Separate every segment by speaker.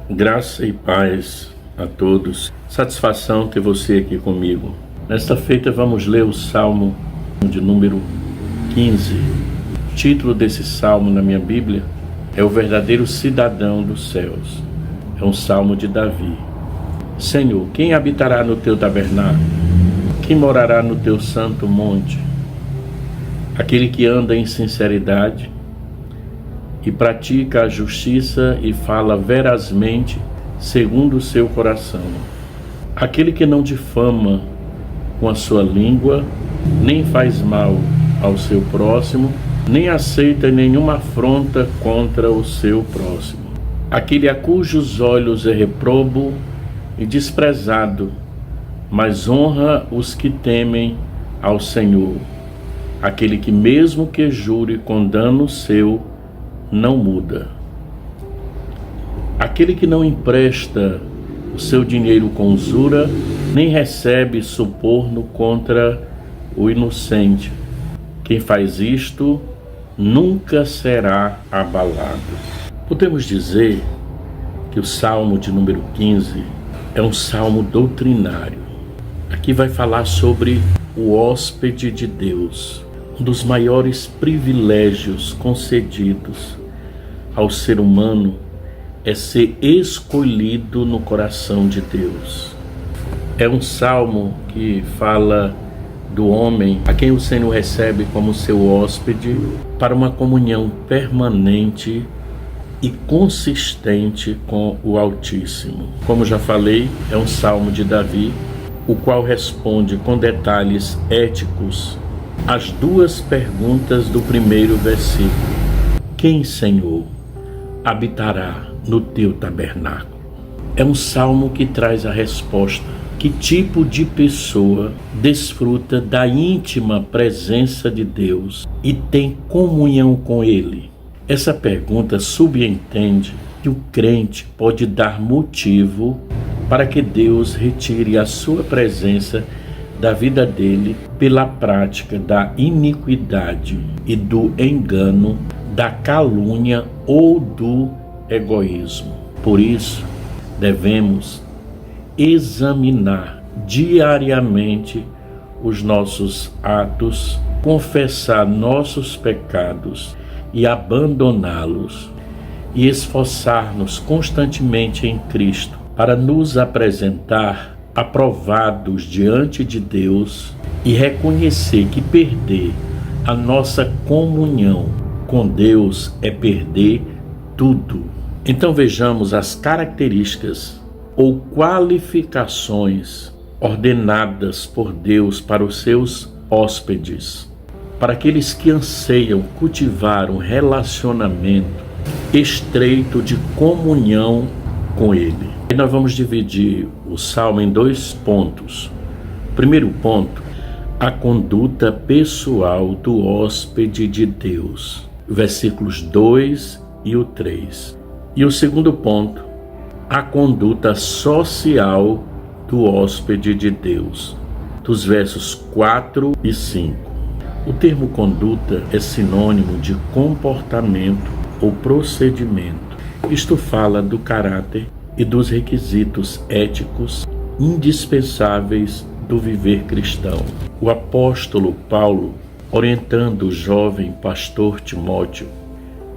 Speaker 1: Graça e paz a todos. Satisfação ter você aqui comigo. Nesta feita vamos ler o Salmo de número 15. O título desse salmo na minha Bíblia é O Verdadeiro Cidadão dos Céus. É um salmo de Davi. Senhor, quem habitará no teu tabernáculo? Quem morará no teu santo monte? Aquele que anda em sinceridade e pratica a justiça e fala verazmente segundo o seu coração. Aquele que não difama com a sua língua, nem faz mal ao seu próximo, nem aceita nenhuma afronta contra o seu próximo. Aquele a cujos olhos é reprobo e desprezado, mas honra os que temem ao Senhor. Aquele que mesmo que jure com dano seu, não muda. Aquele que não empresta o seu dinheiro com usura, nem recebe suborno contra o inocente. Quem faz isto nunca será abalado. Podemos dizer que o Salmo de número 15 é um salmo doutrinário. Aqui vai falar sobre o hóspede de Deus, um dos maiores privilégios concedidos ao ser humano é ser escolhido no coração de Deus. É um salmo que fala do homem a quem o Senhor recebe como seu hóspede para uma comunhão permanente e consistente com o Altíssimo. Como já falei, é um salmo de Davi, o qual responde com detalhes éticos as duas perguntas do primeiro versículo. Quem, Senhor, habitará no teu tabernáculo? É um salmo que traz a resposta. Que tipo de pessoa desfruta da íntima presença de Deus e tem comunhão com Ele? Essa pergunta subentende que o crente pode dar motivo para que Deus retire a sua presença da vida dele pela prática da iniquidade e do engano, da calúnia ou do egoísmo. Por isso, devemos examinar diariamente os nossos atos, confessar nossos pecados e abandoná-los, e esforçar-nos constantemente em Cristo para nos apresentar aprovados diante de Deus e reconhecer que perder a nossa comunhão com Deus é perder tudo. Então vejamos as características ou qualificações ordenadas por Deus para os seus hóspedes, para aqueles que anseiam cultivar um relacionamento estreito de comunhão com Ele. E nós vamos dividir o salmo em dois pontos. Primeiro ponto, a conduta pessoal do hóspede de Deus, versículos 2 e o 3. E o segundo ponto, a conduta social do hóspede de Deus, dos versos 4 e 5. O termo conduta é sinônimo de comportamento ou procedimento. Isto fala do caráter e dos requisitos éticos indispensáveis do viver cristão. O apóstolo Paulo, orientando o jovem pastor Timóteo,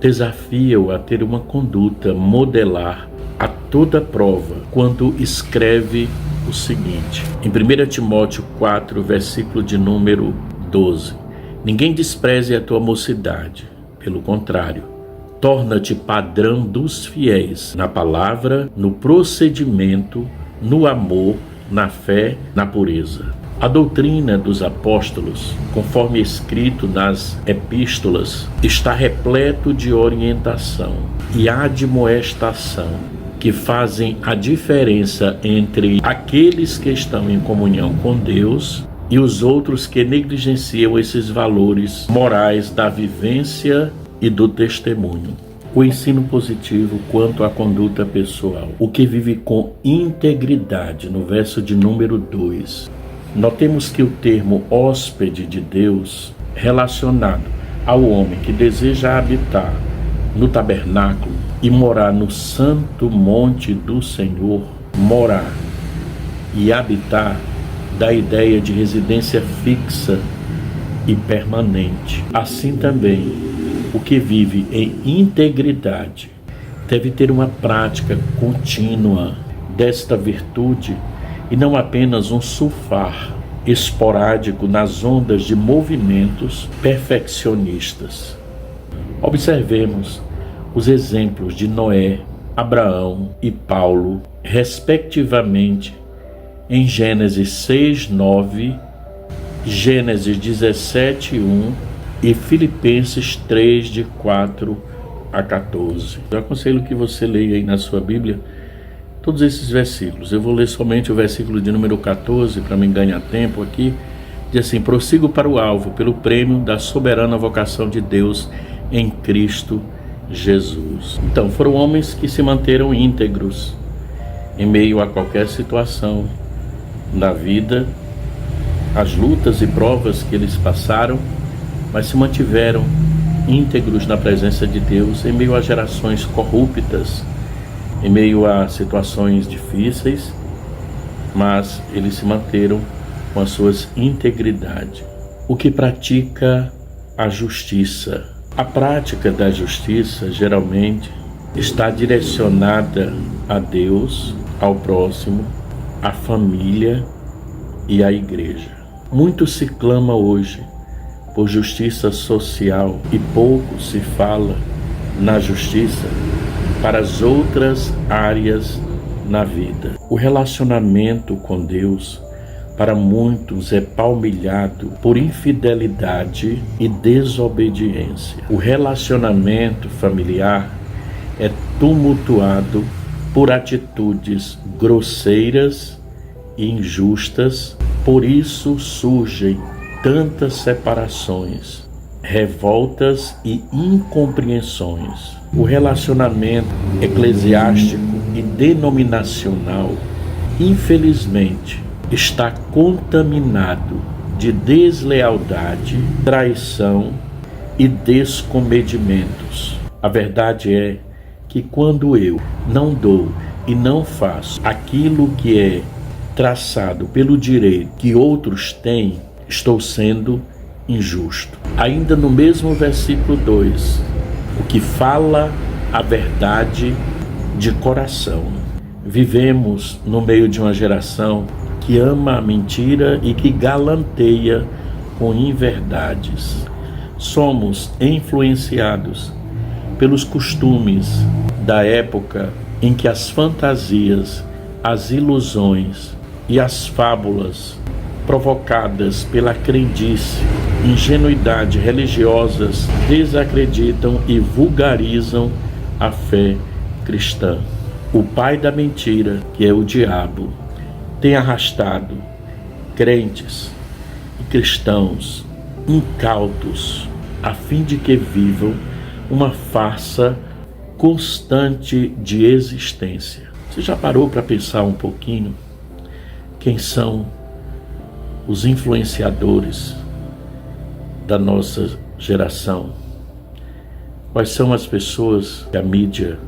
Speaker 1: desafia-o a ter uma conduta modelar a toda prova quando escreve o seguinte, em 1 Timóteo 4, versículo de número 12: Ninguém despreze a tua mocidade, pelo contrário, torna-te padrão dos fiéis na palavra, no procedimento, no amor, na fé, na pureza. A doutrina dos apóstolos, conforme escrito nas epístolas, está repleto de orientação e admoestação que fazem a diferença entre aqueles que estão em comunhão com Deus e os outros que negligenciam esses valores morais da vivência e do testemunho. O ensino positivo quanto à conduta pessoal. O que vive com integridade, no verso de número 2. Notemos que o termo hóspede de Deus, relacionado ao homem que deseja habitar no tabernáculo e morar no santo monte do Senhor, morar e habitar, da ideia de residência fixa e permanente. Assim também, o que vive em integridade deve ter uma prática contínua desta virtude e não apenas um surfar esporádico nas ondas de movimentos perfeccionistas. Observemos os exemplos de Noé, Abraão e Paulo, respectivamente, em Gênesis 6:9, Gênesis 17:1 e Filipenses 3:4 a 14. Eu aconselho que você leia aí na sua Bíblia todos esses versículos. Eu vou ler somente o versículo de número 14 para me ganhar tempo aqui. Diz assim: prossigo para o alvo, pelo prêmio da soberana vocação de Deus em Cristo Jesus. Então, foram homens que se manteram íntegros em meio a qualquer situação da vida, as lutas e provas que eles passaram, mas se mantiveram íntegros na presença de Deus em meio a gerações corruptas, em meio a situações difíceis, mas eles se manteram com as suas integridades. O que pratica a justiça? A prática da justiça geralmente está direcionada a Deus, ao próximo, à família e à igreja. Muito se clama hoje por justiça social e pouco se fala na justiça para as outras áreas na vida. O relacionamento com Deus, para muitos, é palmilhado por infidelidade e desobediência. O relacionamento familiar é tumultuado por atitudes grosseiras e injustas. Por isso surgem tantas separações, revoltas e incompreensões. O relacionamento eclesiástico e denominacional, infelizmente, está contaminado de deslealdade, traição e descomedimentos. A verdade é que quando eu não dou e não faço aquilo que é traçado pelo direito que outros têm, estou sendo injusto. Ainda no mesmo versículo 2, o que fala a verdade de coração. Vivemos no meio de uma geração que ama a mentira e que galanteia com inverdades. Somos influenciados pelos costumes da época em que as fantasias, as ilusões e as fábulas provocadas pela crendice, ingenuidade religiosas desacreditam e vulgarizam a fé cristã. O pai da mentira, que é o diabo, tem arrastado crentes e cristãos incautos a fim de que vivam uma farsa constante de existência. Você já parou para pensar um pouquinho quem são os influenciadores da nossa geração? Quais são as pessoas que a mídia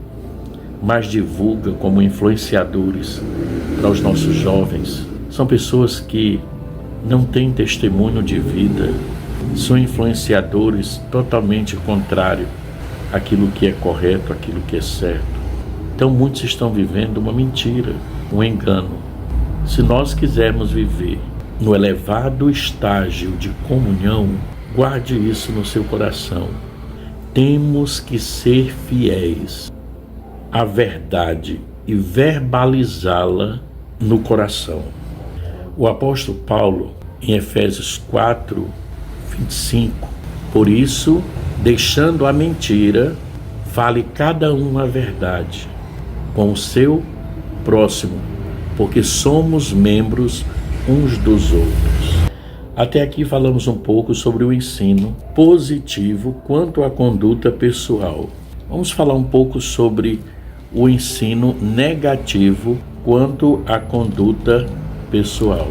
Speaker 1: mais divulga como influenciadores para os nossos jovens? São pessoas que não têm testemunho de vida, são influenciadores totalmente contrários àquilo que é correto, àquilo que é certo. Então muitos estão vivendo uma mentira, um engano. Se nós quisermos viver no elevado estágio de comunhão, guarde isso no seu coração. Temos que ser fiéis à verdade e verbalizá-la no coração. O apóstolo Paulo, em Efésios 4:25, por isso, deixando a mentira, fale cada um a verdade com o seu próximo, porque somos membros uns dos outros. Até aqui falamos um pouco sobre o ensino positivo quanto à conduta pessoal. Vamos falar um pouco sobre o ensino negativo quanto à conduta pessoal.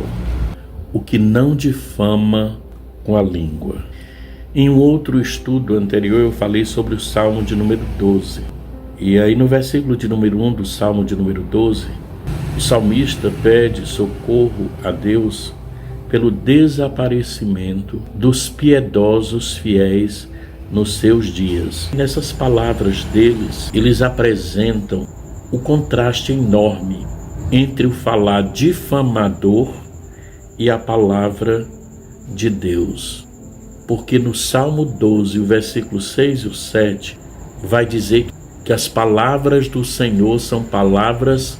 Speaker 1: O que não difama com a língua. Em um outro estudo anterior eu falei sobre o Salmo de número 12. E aí no versículo de número 1 do Salmo de número 12, o salmista pede socorro a Deus pelo desaparecimento dos piedosos fiéis nos seus dias. Nessas palavras deles, eles apresentam o contraste enorme entre o falar difamador e a palavra de Deus. Porque no Salmo 12, o versículo 6 e o 7, vai dizer que as palavras do Senhor são palavras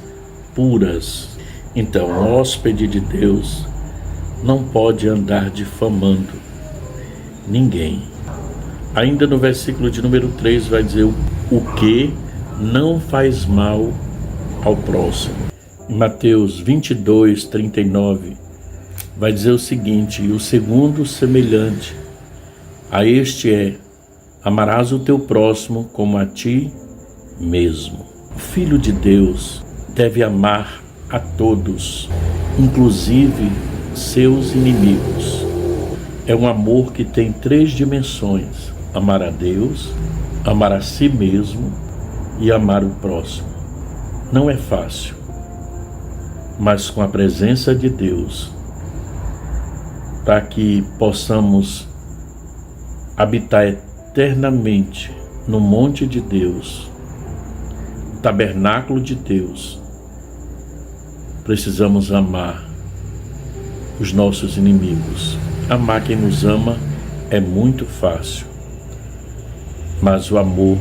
Speaker 1: puras. Então, o hóspede de Deus não pode andar difamando ninguém. Ainda no versículo de número 3 vai dizer o que não faz mal ao próximo. Em Mateus 22, 39, vai dizer o seguinte: e o segundo semelhante a este é: amarás o teu próximo como a ti mesmo. O Filho de Deus deve amar a todos, inclusive seus inimigos. É um amor que tem 3 dimensões: amar a Deus, amar a si mesmo e amar o próximo. Não é fácil, mas com a presença de Deus, para que possamos habitar eternamente no monte de Deus, tabernáculo de Deus, precisamos amar os nossos inimigos. Amar quem nos ama é muito fácil, mas o amor,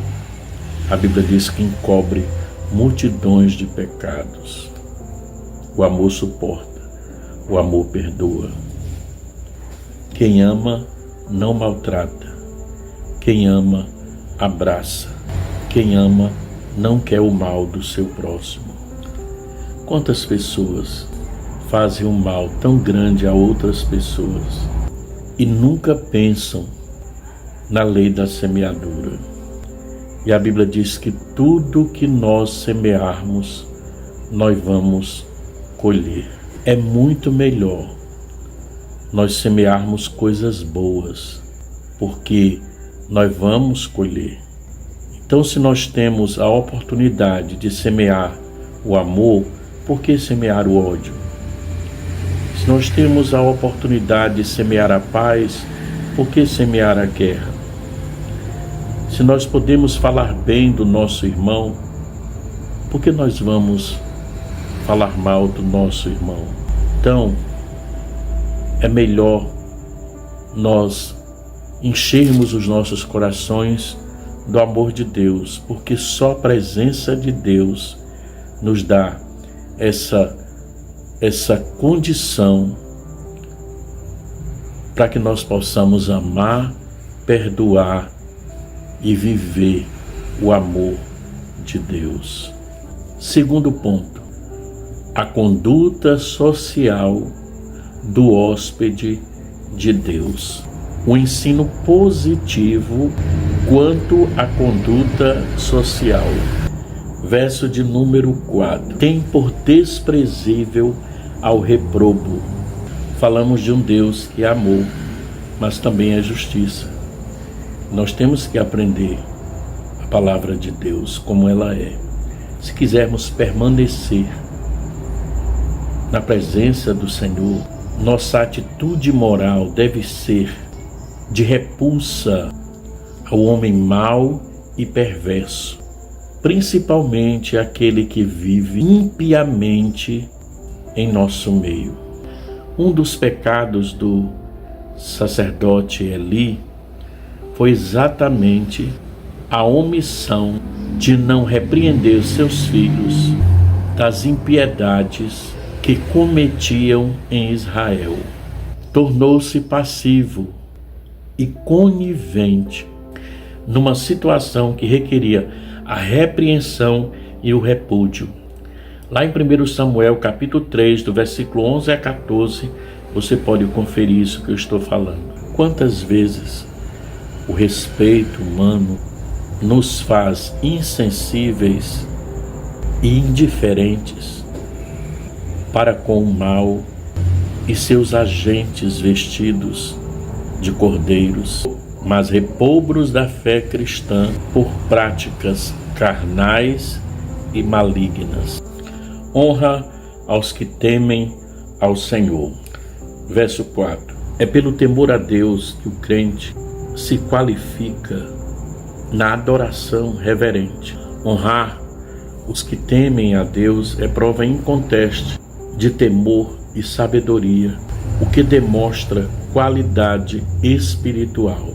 Speaker 1: a Bíblia diz que encobre multidões de pecados. O amor suporta, o amor perdoa. Quem ama não maltrata, quem ama abraça, quem ama não quer o mal do seu próximo. Quantas pessoas fazem um mal tão grande a outras pessoas e nunca pensam na lei da semeadura? E a Bíblia diz que tudo que nós semearmos, nós vamos colher. É muito melhor nós semearmos coisas boas, porque nós vamos colher. Então, se nós temos a oportunidade de semear o amor, por que semear o ódio? Se nós temos a oportunidade de semear a paz, por que semear a guerra? Se nós podemos falar bem do nosso irmão, por que nós vamos falar mal do nosso irmão? Então, é melhor nós enchermos os nossos corações do amor de Deus, porque só a presença de Deus nos dá essa condição para que nós possamos amar, perdoar e viver o amor de Deus. Segundo ponto, a conduta social do hóspede de Deus. O ensino positivo quanto à conduta social. Verso de número 4. Tem por desprezível ao reprobo. Falamos de um Deus que é amor, mas também é justiça. Nós temos que aprender a palavra de Deus como ela é. Se quisermos permanecer na presença do Senhor, nossa atitude moral deve ser de repulsa ao homem mau e perverso, principalmente aquele que vive impiamente em nosso meio. Um dos pecados do sacerdote Eli foi exatamente a omissão de não repreender seus filhos das impiedades que cometiam em Israel. Tornou-se passivo e conivente numa situação que requeria a repreensão e o repúdio. Lá em 1 Samuel capítulo 3, do versículo 11 a 14, você pode conferir isso que eu estou falando. Quantas vezes o respeito humano nos faz insensíveis e indiferentes para com o mal e seus agentes vestidos de cordeiros. mas repobros da fé cristã por práticas carnais e malignas. Honra aos que temem ao Senhor. Verso 4. É pelo temor a Deus que o crente se qualifica na adoração reverente. Honrar os que temem a Deus é prova inconteste de temor e sabedoria, o que demonstra qualidade espiritual.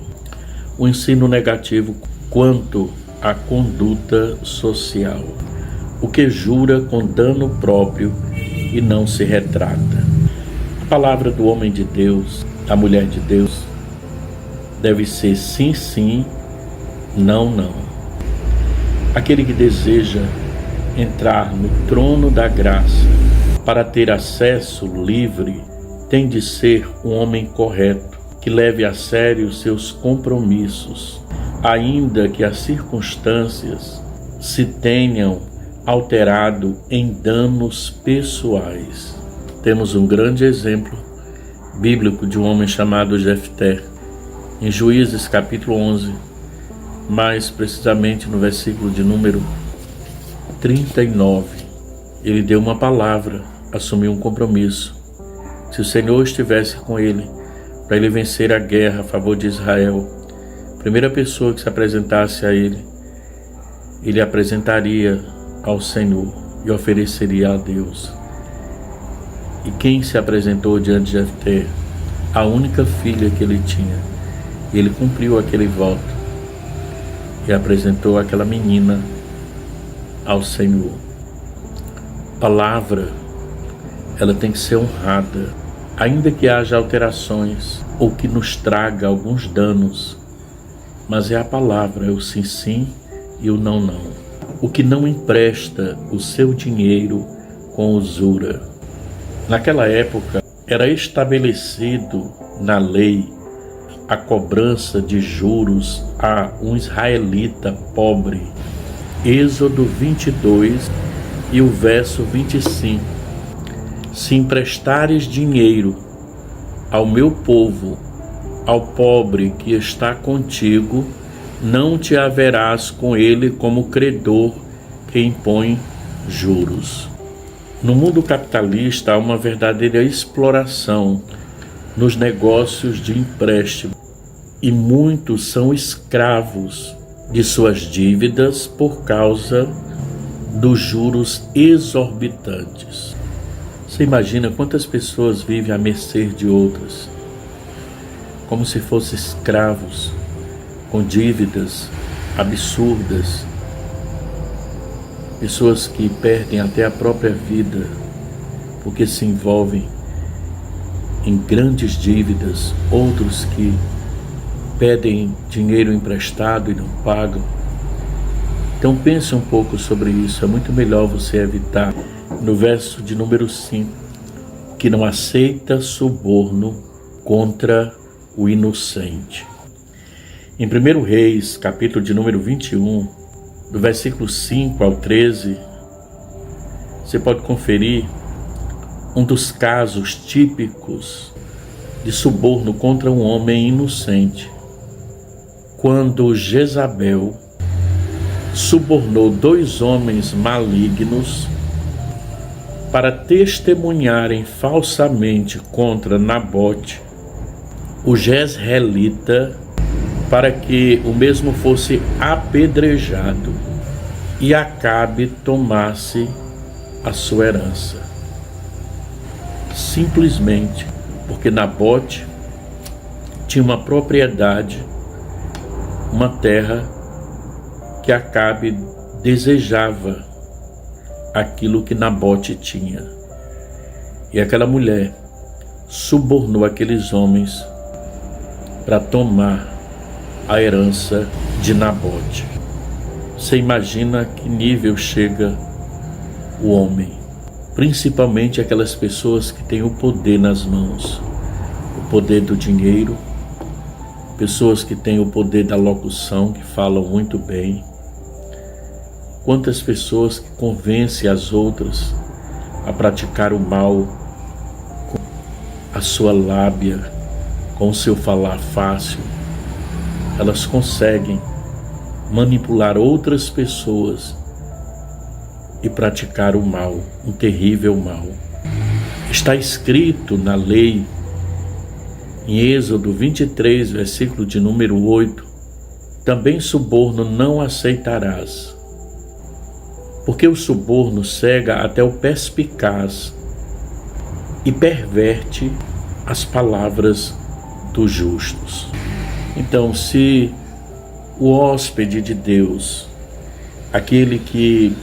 Speaker 1: O ensino negativo quanto à conduta social, o que jura com dano próprio e não se retrata. A palavra do homem de Deus, da mulher de Deus, deve ser sim, sim, não, não. Aquele que deseja entrar no trono da graça para ter acesso livre tem de ser um homem correto, que leve a sério seus compromissos, ainda que as circunstâncias se tenham alterado em danos pessoais. Temos um grande exemplo bíblico de um homem chamado Jefté, em Juízes capítulo 11, mais precisamente no versículo de número 39. Ele deu uma palavra, assumiu um compromisso. Se o Senhor estivesse com ele, para ele vencer a guerra a favor de Israel, a primeira pessoa que se apresentasse a ele, ele apresentaria ao Senhor e ofereceria a Deus. E quem se apresentou diante de Jefté? A única filha que ele tinha. Ele cumpriu aquele voto e apresentou aquela menina ao Senhor. A palavra, ela tem que ser honrada, ainda que haja alterações ou que nos traga alguns danos, mas é a palavra, é o sim, sim e o não, não. O que não empresta o seu dinheiro com usura. Naquela época, era estabelecido na lei a cobrança de juros a um israelita pobre. Êxodo 22 e o verso 25. Se emprestares dinheiro ao meu povo, ao pobre que está contigo, não te haverás com ele como credor que impõe juros. No mundo capitalista há uma verdadeira exploração nos negócios de empréstimo e muitos são escravos de suas dívidas por causa dos juros exorbitantes. Você imagina quantas pessoas vivem à mercê de outras, como se fossem escravos, com dívidas absurdas, pessoas que perdem até a própria vida porque se envolvem em grandes dívidas, outros que pedem dinheiro emprestado e não pagam. Então pense um pouco sobre isso, é muito melhor você evitar. No verso de número 5, que não aceita suborno contra o inocente. Em 1 Reis, capítulo de número 21, do versículo 5 ao 13, você pode conferir um dos casos típicos de suborno contra um homem inocente, quando Jezabel subornou 2 homens malignos para testemunharem falsamente contra Nabote, o jezreelita, para que o mesmo fosse apedrejado e Acabe tomasse a sua herança. Simplesmente porque Nabote tinha uma propriedade, uma terra que Acabe desejava aquilo que Nabote tinha. E aquela mulher subornou aqueles homens para tomar a herança de Nabote. Você imagina que nível chega o homem, principalmente aquelas pessoas que têm o poder nas mãos, o poder do dinheiro, pessoas que têm o poder da locução, que falam muito bem. Quantas pessoas que convencem as outras a praticar o mal com a sua lábia, com o seu falar fácil. elas conseguem manipular outras pessoas e praticar o mal, um terrível mal. Está escrito na lei, em Êxodo 23, versículo de número 8, também suborno não aceitarás, porque o suborno cega até o perspicaz e perverte as palavras dos justos. Então, se o hóspede de Deus, aquele que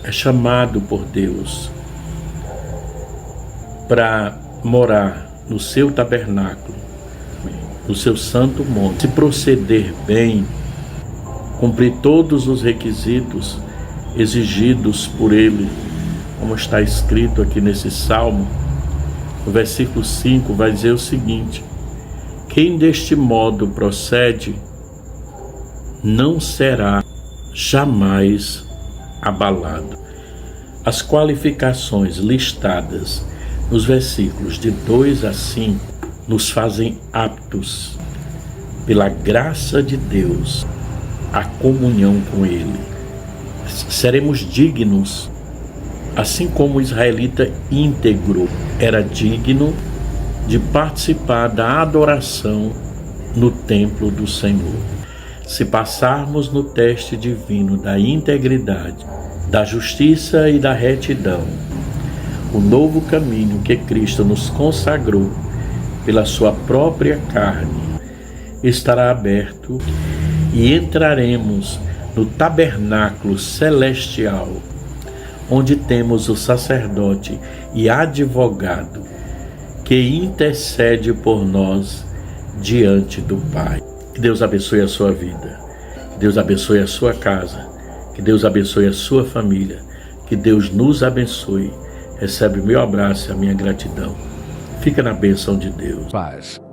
Speaker 1: é chamado por Deus para morar no seu tabernáculo, no seu santo monte, se proceder bem, cumprir todos os requisitos exigidos por ele, como está escrito aqui nesse salmo, o versículo 5 vai dizer o seguinte: quem deste modo procede não será jamais abalado. As qualificações listadas nos versículos de 2 a 5 nos fazem aptos, pela graça de Deus, à comunhão com Ele. Seremos dignos, assim como o israelita íntegro era digno de participar da adoração no templo do Senhor. Se passarmos no teste divino da integridade, da justiça e da retidão, o novo caminho que Cristo nos consagrou pela sua própria carne estará aberto e entraremos no tabernáculo celestial, onde temos o sacerdote e advogado que intercede por nós diante do Pai. Que Deus abençoe a sua vida, que Deus abençoe a sua casa, que Deus abençoe a sua família, que Deus nos abençoe. Recebe o meu abraço e a minha gratidão. Fica na bênção de Deus.
Speaker 2: Paz.